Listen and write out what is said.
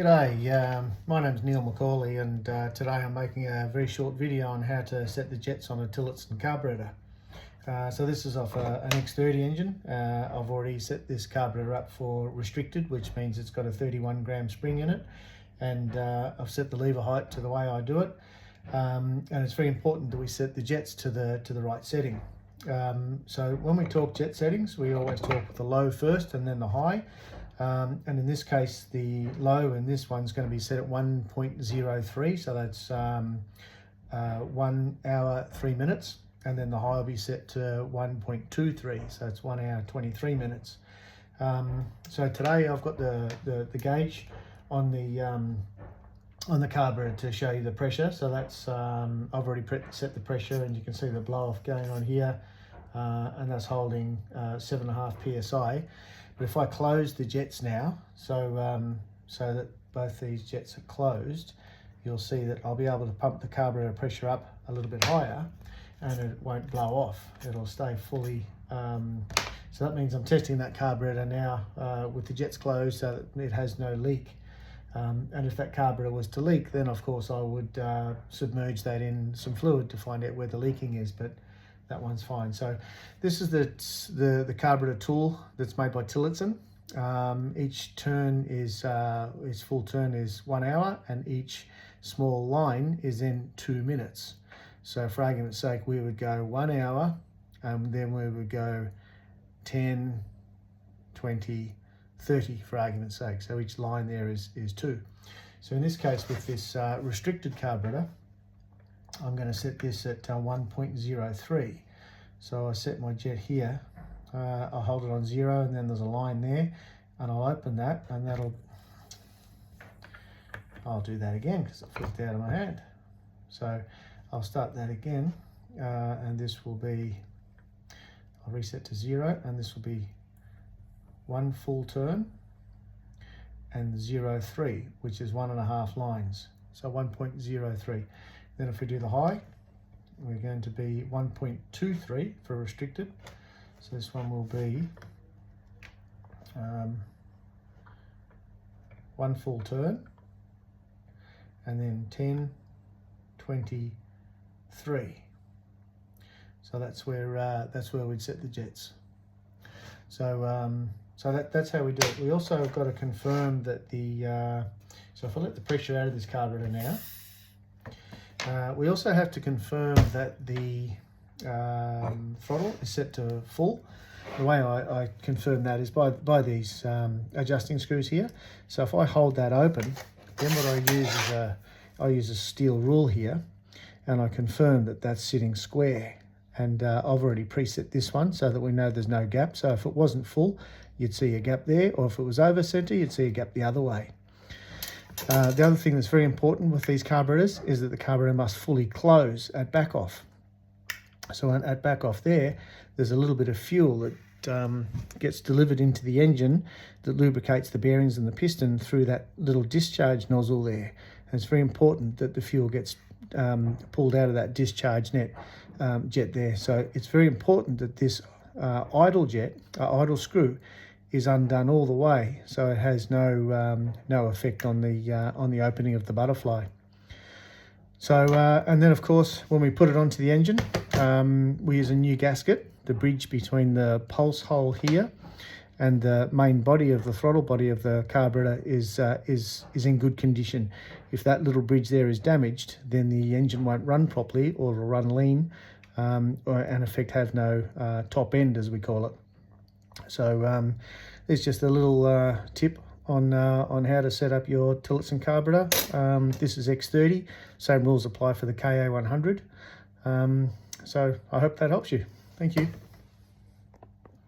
G'day, my name's Neil McCauley, and today I'm making a very short video on how to set the jets on a Tillotson carburetor. So this is off an X30 engine. I've already set this carburetor up for restricted, which means it's got a 31 gram spring in it, and I've set the lever height to the way I do it. And it's very important that we set the jets to the right setting. So when we talk jet settings, we always talk the low first and then the high. And in this case, the low in this one's going to be set at 1.03, so that's 1 hour 3 minutes, and then the high will be set to 1.23, so it's 1 hour 23 minutes. So today I've got the gauge on the carburetor to show you the pressure. So that's I've already set the pressure, and you can see the blow off going on here, and that's holding 7.5 psi. But if I close the jets now, so that both these jets are closed, you'll see that I'll be able to pump the carburetor pressure up a little bit higher, and it won't blow off. It'll stay fully. So that means I'm testing that carburetor now with the jets closed, so that it has no leak. And if that carburetor was to leak, then of course I would submerge that in some fluid to find out where the leaking is, but that one's fine. So this is the carburetor tool that's made by Tillotson. Each turn is its full turn is 1 hour, and each small line is in 2 minutes. So for argument's sake, we would go 1 hour, and then we would go 10, 20, 30 for argument's sake. So each line there is 2. So in this case, with this restricted carburetor, I'm going to set this at 1.03. So I set my jet here, I'll hold it on 0, and then there's a line there, and I'll open that, and I'll do that again because it flipped out of my hand. So I'll start that again, and this will be, I'll reset to 0, and this will be 1 full turn, and 0.3, which is 1.5 lines, so 1.03. Then if we do the high, we're going to be 1.23 for restricted. So this one will be 1 full turn, and then 10, 20, 3. So that's where we'd set the jets. So that's how we do it. We also have got to confirm that so if I let the pressure out of this carburetor now, we also have to confirm that the throttle is set to full. The way I confirm that is by these adjusting screws here. So if I hold that open, then what I use is I use a steel rule here, and I confirm that that's sitting square. And I've already preset this one so that we know there's no gap. So if it wasn't full, you'd see a gap there, or if it was over center, you'd see a gap the other way. The other thing that's very important with these carburetors is that the carburetor must fully close at back off. So at back off there's a little bit of fuel that gets delivered into the engine that lubricates the bearings and the piston through that little discharge nozzle there. And it's very important that the fuel gets pulled out of that discharge jet there. So it's very important that this idle screw is undone all the way, so it has no effect on the opening of the butterfly. So and then of course when we put it onto the engine, we use a new gasket. The bridge between the pulse hole here and the main body of the throttle body of the carburetor is in good condition. If that little bridge there is damaged, then the engine won't run properly, or it'll run lean, or in effect have no top end, as we call it. So there's just a little tip on how to set up your Tillotson carburetor. This is X30. Same rules apply for the KA100. So I hope that helps you. Thank you.